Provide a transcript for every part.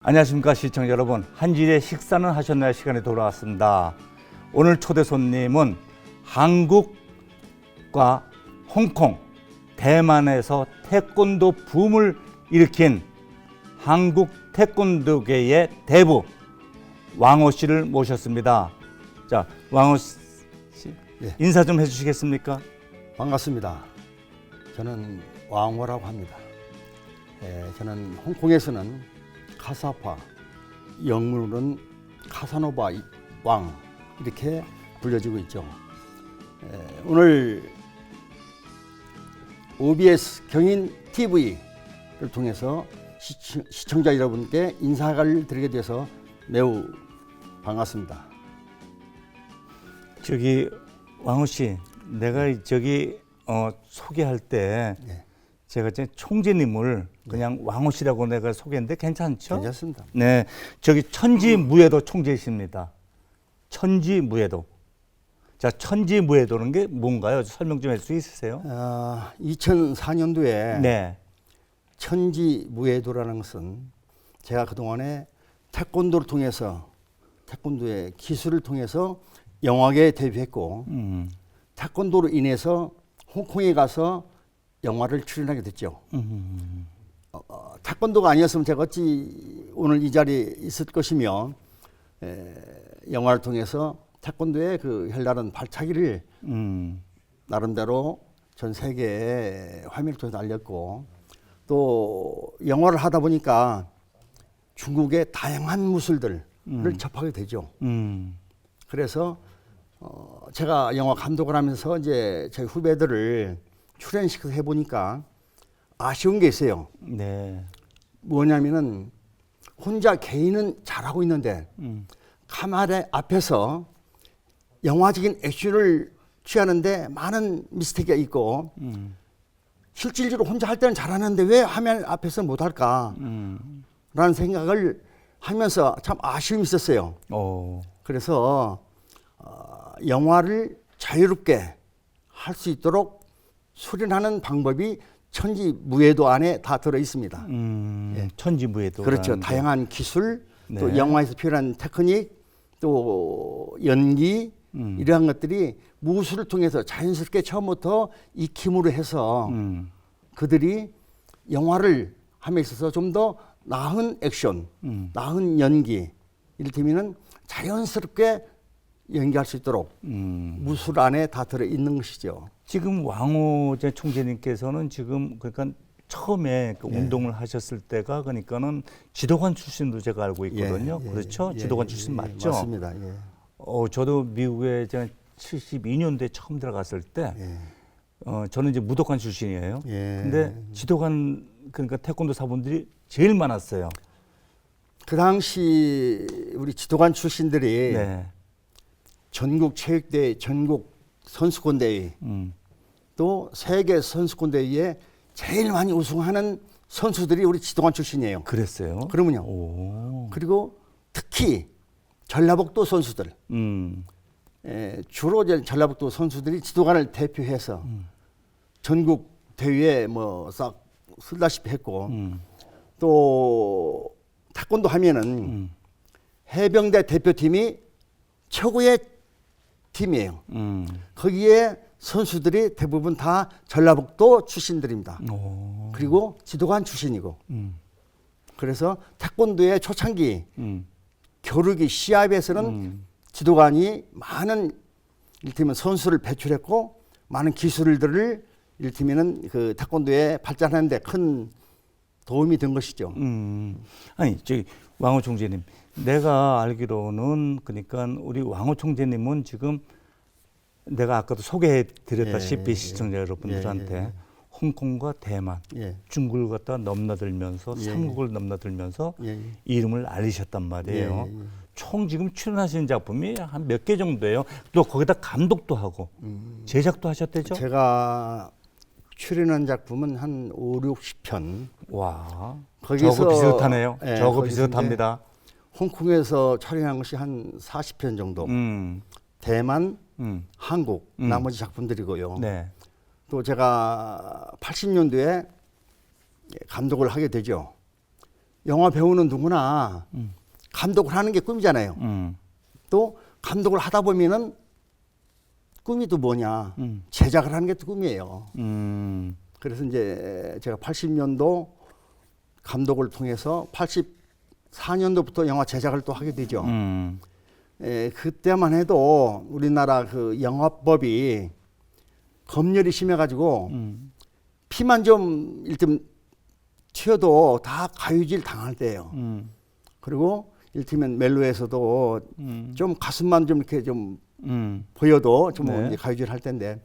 안녕하십니까 시청자 여러분, 한질의 식사는 하셨나요 시간이 돌아왔습니다. 오늘 초대 손님은 한국과 홍콩, 대만에서 태권도 붐을 일으킨 한국 태권도계의 대부 왕호 씨를 모셨습니다. 자, 왕호 씨 인사 좀 해주시겠습니까? 반갑습니다. 저는 왕호라고 합니다. 저는 홍콩에서는 카사파, 영문으로는 카사노바 왕 이렇게 불려지고 있죠. 오늘 OBS 경인 TV를 통해서 시청자 여러분께 인사를 드리게 돼서 매우 반갑습니다. 저기 왕호 씨, 내가 저기 소개할 때 제가 제 총재님을 그냥 왕호 씨라고 내가 소개했는데 괜찮죠? 괜찮습니다. 네, 저기 천지무예도 총재이십니다. 천지무예도. 자, 천지무예도는 게 뭔가요? 설명 좀 할 수 있으세요? 2004년도에 네. 천지무예도라는 것은 제가 그동안에 태권도를 통해서 태권도의 기술을 통해서 영화계에 데뷔했고 태권도로 인해서 홍콩에 가서 영화를 출연하게 됐죠. 태권도가 아니었으면 제가 어찌 오늘 이 자리에 있을 것이며 영화를 통해서 태권도의 그 혈나른 발차기를 나름대로 전 세계에 화면을 통해서 알렸고, 또 영화를 하다 보니까 중국의 다양한 무술들을 접하게 되죠. 그래서 제가 영화 감독을 하면서 이제 저희 후배들을 출연시켜서 해보니까 아쉬운 게 있어요. 네. 뭐냐면은 혼자 개인은 잘하고 있는데 카메라 앞에서 영화적인 액션을 취하는데 많은 미스테이크가 있고 실질적으로 혼자 할 때는 잘하는데 왜 화면 앞에서 못할까 라는 생각을 하면서 참 아쉬움이 있었어요. 그래서 영화를 자유롭게 할 수 있도록 수련하는 방법이 천지무예도 안에 다 들어 있습니다. 천지무예도. 그렇죠. 다양한 기술, 네. 또 영화에서 표현한 테크닉, 또 연기 이러한 것들이 무술을 통해서 자연스럽게 처음부터 익힘으로 해서 그들이 영화를 함에 있어서 좀 더 나은 액션, 나은 연기, 이를테면은 자연스럽게 연기할 수 있도록 무술 안에 다 들어 있는 것이죠. 지금 왕호 총재님께서는 지금 그러니까 처음에 그 운동을 하셨을 때가 그러니까는 지도관 출신도 제가 알고 있거든요. 그렇죠? 지도관 출신 맞죠? 맞습니다. 저도 미국에 제가 72년도에 처음 들어갔을 때 저는 이제 무도관 출신이에요. 근데 지도관 그러니까 태권도 사분들이 제일 많았어요. 그 당시 우리 지도관 출신들이 전국 체육대회, 전국 선수권대회, 또 세계 선수권대회에 제일 많이 우승하는 선수들이 우리 지도관 출신이에요. 그랬어요? 그러면요. 그리고 특히 전라북도 선수들, 주로 이제 전라북도 선수들이 지도관을 대표해서 전국 대회에 뭐 싹 쓸다시피 했고, 또 태권도 하면은 해병대 대표팀이 최고의 팀이에요. 거기에 선수들이 대부분 다 전라북도 출신들입니다. 그리고 지도관 출신이고. 그래서 태권도의 초창기 겨루기 시합에서는 지도관이 많은 이를테면 선수를 배출했고 많은 기술들을 이를테면은 그 태권도에 발전하는 데 큰 도움이 된 것이죠. 아니, 저기 왕호 총재님, 내가 알기로는 그러니까 우리 왕호 총재님은 지금 내가 아까도 소개해 드렸다시피 시청자 여러분들한테 홍콩과 대만, 중국을 갖다 넘나들면서 삼국을 넘나들면서 이름을 알리셨단 말이에요. 총 지금 출연하신 작품이 한 몇 개 정도예요. 또 거기다 감독도 하고 제작도 하셨대죠? 제가 출연한 작품은 한 5, 60편. 와, 거기서 저거 비슷하네요. 저거 거기서 비슷합니다. 홍콩에서 촬영한 것이 한 40편 정도. 대만, 한국 나머지 작품들이고요. 또 제가 80년도에 감독을 하게 되죠. 영화 배우는 누구나 감독을 하는 게 꿈이잖아요. 또 감독을 하다 보면은 꿈이 또 뭐냐? 제작을 하는 게 또 꿈이에요. 그래서 이제 제가 80년도 감독을 통해서 84년도부터 영화 제작을 또 하게 되죠. 그때만 해도 우리나라 그 영화법이 검열이 심해가지고 피만 좀 일단 튀어도 다 가위질 당할 때예요. 그리고 일테면 멜로에서도 좀 가슴만 좀 이렇게 좀 보여도 좀 네. 이제 가위질 할 텐데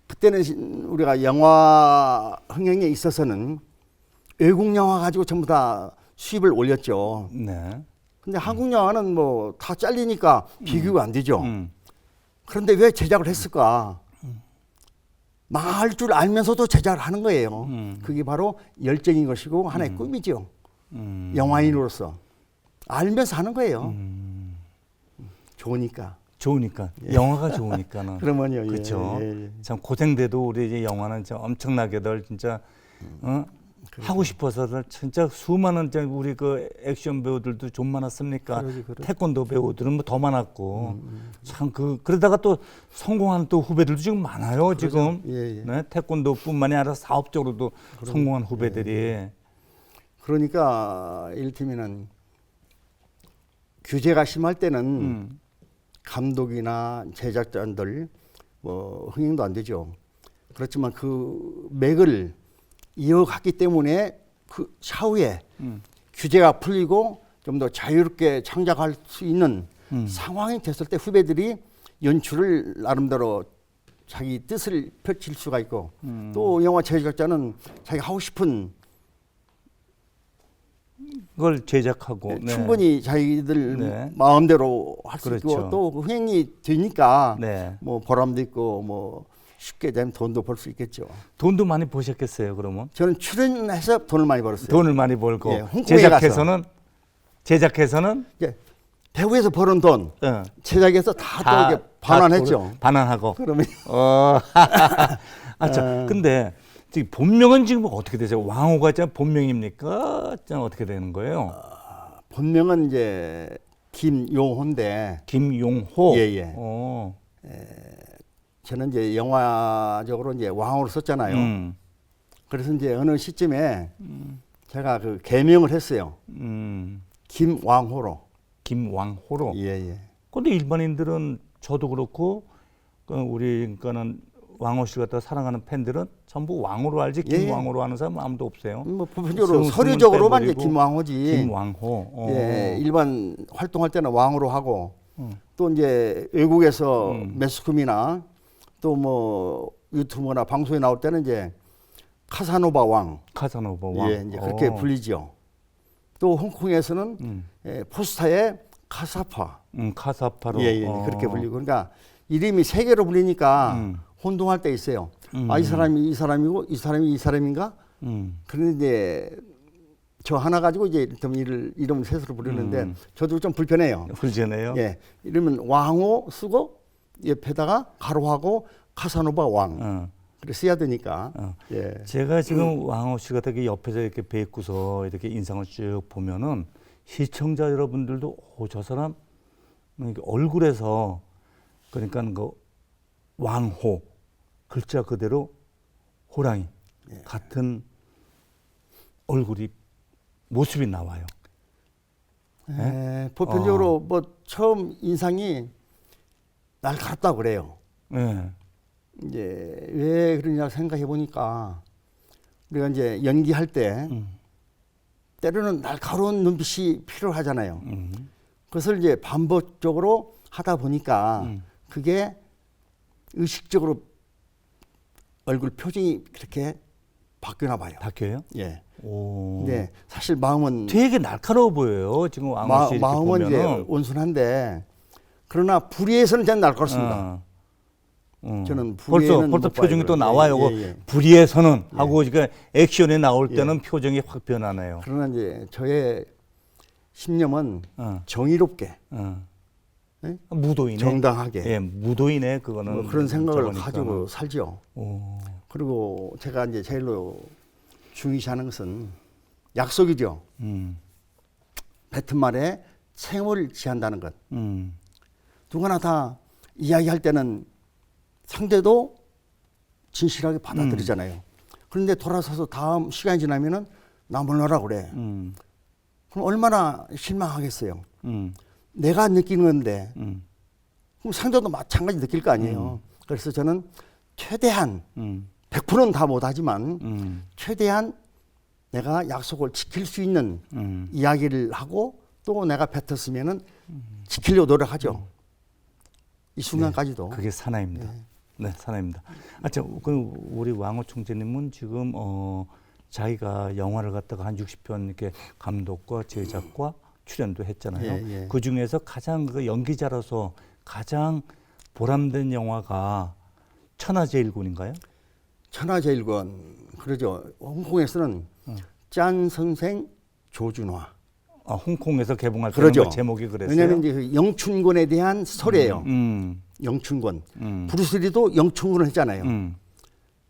그때는 우리가 영화 흥행에 있어서는 외국 영화 가지고 전부 다 수입을 올렸죠. 네. 근데 한국 영화는 뭐 다 잘리니까 비교가 안 되죠. 그런데 왜 제작을 했을까? 망할 줄 알면서도 제작을 하는 거예요. 그게 바로 열정인 것이고 하나의 꿈이죠. 영화인으로서 알면서 하는 거예요. 좋으니까. 좋으니까 영화가 좋으니까는 그러면요. 그렇죠. 예. 참 고생돼도 우리 이제 영화는 진짜 엄청나게들 진짜 하고 싶어서들 진짜 수많은 이제 우리 그 액션 배우들도 좀 많았습니까? 그러지. 태권도 배우들은 뭐 더 많았고 참 그러다가 또 성공한 또 후배들도 지금 많아요. 지금 예. 네? 태권도뿐만이 아니라 사업적으로도 성공한 후배들이 그러니까 이를테면은 규제가 심할 때는 감독이나 제작자들 뭐 흥행도 안 되죠. 그렇지만 그 맥을 이어갔기 때문에 그 차후에 규제가 풀리고 좀 더 자유롭게 창작할 수 있는 상황이 됐을 때 후배들이 연출을 나름대로 자기 뜻을 펼칠 수가 있고 또 영화 제작자는 자기가 하고 싶은 그걸 제작하고 네. 충분히 자기들 네. 마음대로 할 수 그렇죠. 있고 또 흥행이 되니까 네. 뭐 보람도 있고 뭐 쉽게 되면 돈도 벌 수 있겠죠. 돈도 많이 버셨겠어요. 그러면 저는 출연해서 돈을 많이 벌었어요. 돈을 많이 벌고 예, 홍콩에 제작해서는 예, 배우에서 버는 돈 예, 제작해서 다 또 이렇게 반환했죠. 반환하고. 그러면 자, 근데 지금 본명은 지금 어떻게 되세요? 왕호가 자 본명입니까? 자, 어떻게 되는 거예요? 본명은 이제 김용호인데 김용호. 예. 어. 저는 이제 영화적으로 이제 왕호로 썼잖아요. 그래서 이제 어느 시점에 제가 그 개명을 했어요. 김왕호로. 김왕호로. 예. 근데 일반인들은 저도 그렇고 우리 그러니까는 왕호 씨 갖다 사랑하는 팬들은 전부 왕호로 알지 예. 김왕호로 아는 사람 아무도 없어요. 뭐 보편적으로 서류적으로만 이제 빼버리고 김왕호지. 김왕호. 예, 일반 활동할 때는 왕으로 하고 또 이제 외국에서 매스컴이나 또 뭐 유튜브나 방송에 나올 때는 이제 카사노바 왕. 카사노바 왕. 예, 이제 그렇게 불리죠. 또 홍콩에서는 포스타의 카사파. 카사파로. 예, 그렇게 불리고 그러니까 이름이 세 개로 불리니까 혼동할 때 있어요. 아, 이 사람이 이 사람이고 이 사람이 이 사람인가? 그런데 저 하나 가지고 이제 이름을 셋으로 부르는데 저도 좀 불편해요. 불편해요. 예, 이러면 왕호 쓰고 옆에다가 가로하고 카사노바 왕. 그래 써야 되니까. 예. 제가 지금 왕호 씨가 되게 옆에서 이렇게 뵙고서 이렇게 인상을 쭉 보면은 시청자 여러분들도 저 사람 얼굴에서 그러니까 그 왕호 글자 그대로 호랑이 같은 얼굴이 모습이 나와요. 보편적으로 뭐 처음 인상이 날카롭다고 그래요. 네. 이제 왜 그러냐 생각해 보니까 우리가 이제 연기할 때 때로는 날카로운 눈빛이 필요하잖아요. 그것을 이제 반복적으로 하다 보니까 그게 의식적으로 얼굴 표정이 그렇게 바뀌나 봐요. 바뀌어요? 예. 오. 근데 사실 마음은 되게 날카로워 보여요. 지금 왕호 씨 이렇게 마음은 이제 보면은. 온순한데 그러나 불의에서는 저는 날카롭습니다. 저는 벌써 못 표정이 봐요, 또 그런 나와요. 예. 불의에서는 하고 그러니까 액션에 나올 때는 표정이 확 변하네요. 그러나 이제 저의 신념은 어. 정의롭게 네? 무도인에 정당하게 예, 무도인에 그거는 뭐 그런 생각을 저거니까는. 가지고 살죠. 오. 그리고 제가 이제 제일로 중요시하는 것은 약속이죠. 뱉은 말에 책임을 지한다는 것. 누구나 다 이야기할 때는 상대도 진실하게 받아들이잖아요. 그런데 돌아서서 다음 시간이 지나면은 나 몰라라 그래. 그럼 얼마나 실망하겠어요. 내가 느끼는 건데 그럼 상대도 마찬가지 느낄 거 아니에요. 그래서 저는 최대한 100%는 다 못하지만 최대한 내가 약속을 지킬 수 있는 이야기를 하고 또 내가 뱉었으면은 지키려고 노력하죠. 이 순간까지도. 네, 그게 사나입니다. 네, 사나입니다. 그 우리 왕호 총재님은 지금 자기가 영화를 갖다가 한 60편 이렇게 감독과 제작과 출연도 했잖아요. 그 중에서 가장 그 연기자로서 가장 보람된 영화가 천하제일군인가요? 천하제일군 그러죠. 홍콩에서는 짠 선생 조준화. 홍콩에서 개봉할 때는 그러죠. 그 제목이 그랬어요. 왜냐하면 이제 그 영춘군에 대한 설이에요. 영춘군. 브루스리도 영춘군을 했잖아요.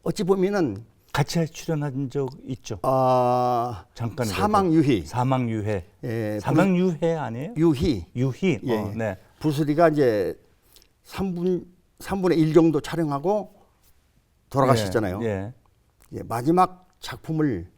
어찌 보면은 같이 출연한 적 있죠. 잠깐 사망유희. 사망유해. 예, 사망유해 아니에요? 유희. 유희. 예. 네. 브루스리가 이제 3분의 1 정도 촬영하고 돌아가셨잖아요. 예. 예, 마지막 작품을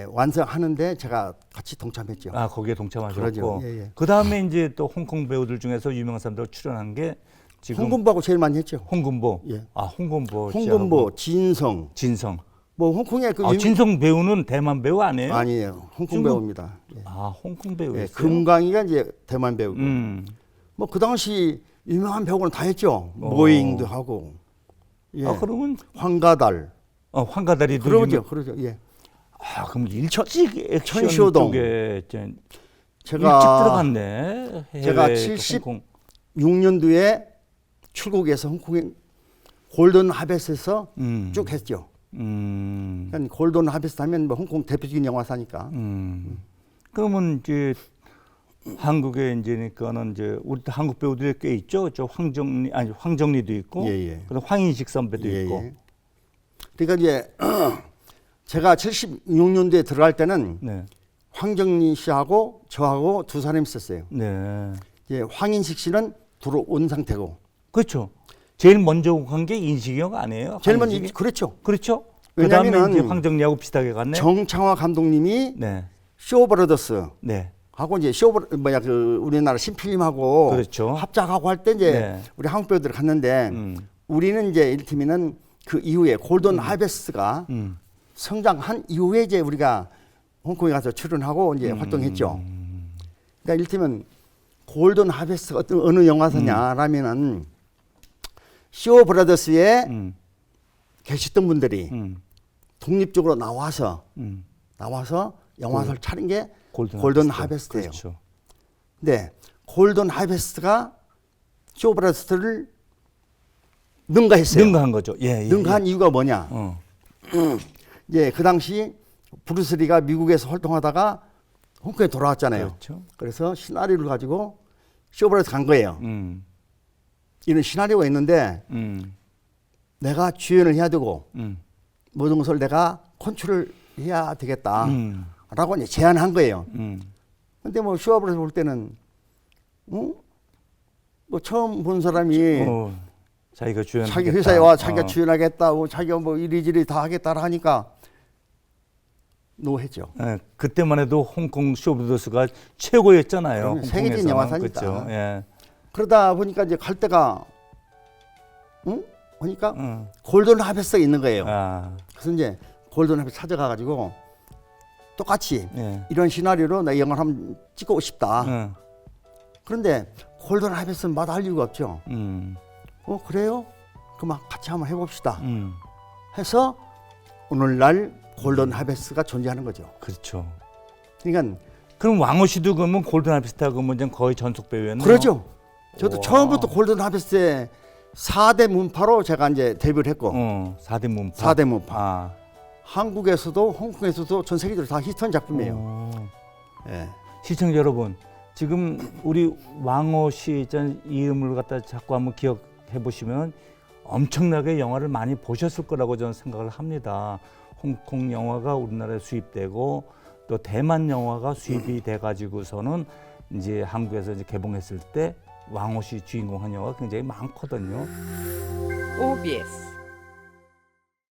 완성하는데 제가 같이 동참했죠. 거기에 동참하셨고. 그러죠. 예. 그 다음에 이제 또 홍콩 배우들 중에서 유명한 사람들 출연한 게 지금 홍금보하고 제일 많이 했죠. 홍금보. 예. 홍금보. 홍금보, 진성. 뭐 홍콩의 그 진성 배우는 대만 배우 아니에요? 아니에요. 홍콩 배우입니다. 예. 홍콩 배우였어요. 예, 금강이가 이제 대만 배우고. 뭐 그 당시 유명한 배우는 다 했죠. 모잉도 하고. 예. 그러면 황가달. 황가달이도 그러죠. 예. 그럼 일찍 액션 천시호동. 쪽에 제가 일찍 들어갔네. 제가 76년도에 출국해서 홍콩에 골든 하베스에서 쭉 했죠. 그러니까 골든 하베스트 하면 뭐 홍콩 대표적인 영화사니까. 그러면 이제 한국에 이제니까는 이제 우리 한국 배우들이 꽤 있죠. 저 황정리도 있고, 그다음 황인식 선배도 있고. 그러니까 이제 제가 76년도에 들어갈 때는 네. 황정리 씨하고 저하고 두 사람이 있었어요. 네. 예, 황인식 씨는 들어온 상태고. 그렇죠. 제일 먼저 간 게 인식이 형 아니에요? 제일 먼저 그렇죠. 그렇죠. 왜냐하면 그다음에 이제 황정리하고 비슷하게 갔네. 정창화 감독님이 네. 쇼브라더스 네. 하고 이제 그 우리나라 신필님하고 그렇죠. 합작하고 할 때 이제 우리 한국 배우들이 갔는데 우리는 이제 이를테면은 그 이후에 골든 하베스트가 성장한 이후에 이제 우리가 홍콩에 가서 출연하고 이제 활동했죠. 그러니까 이를테면 골든 하베스트가 어느 영화사냐라면은 쇼 브라더스에 계셨던 분들이 독립적으로 나와서 영화사를 차린 게 골든 하베스트예요. 그렇죠. 네, 골든 하베스트가 쇼 브라더스를 능가했어요. 능가한 거죠. 능가한 이유가 뭐냐? 예, 그 당시 브루스리가 미국에서 활동하다가 홍콩에 돌아왔잖아요. 그렇죠. 그래서 시나리오를 가지고 쇼 브라더스 간 거예요. 이런 시나리오가 있는데 내가 주연을 해야 되고 모든 것을 내가 컨트롤 해야 되겠다라고 이제 제안한 거예요. 근데 뭐 쇼 브라더스 볼 때는 뭐 처음 본 사람이 자기가 주연 자기 회사에 와 자기가 주연하겠다고 자기가 뭐 이리저리 다 하겠다 하니까 노했죠. 네, 그때만 해도 홍콩 쇼브라더스가 최고였잖아요. 세계적인 영화사니까. 그렇죠. 예. 그러다 보니까 이제 갈 때가 보니까 골든 하베스트가 있는 거예요. 그래서 이제 골든 하베스트 찾아가가지고 똑같이 이런 시나리오로 나 영화를 한번 찍고 싶다. 그런데 골든 하베스트는 마다할 이유가 없죠. 그래요? 그럼 같이 한번 해봅시다. 해서 오늘날 골든 하베스트가 존재하는 거죠. 그렇죠. 그러니까 그럼 왕호 씨도 그러면 골든 하베스트하고 그러면 거의 전속 배우였나요? 그렇죠. 저도 처음부터 골든 하베스트의 4대 문파로 제가 이제 데뷔를 했고 4대 문파. 4대 문파. 한국에서도 홍콩에서도 전 세계적으로 다 히트한 작품이에요. 예. 시청자 여러분, 지금 우리 왕호 씨 이름을 갖다 자꾸 한번 기억해 보시면 엄청나게 영화를 많이 보셨을 거라고 저는 생각을 합니다. 홍콩 영화가 우리나라에 수입되고 또 대만 영화가 수입이 돼가지고서는 이제 한국에서 이제 개봉했을 때 왕호 씨 주인공한 영화가 굉장히 많거든요. OBS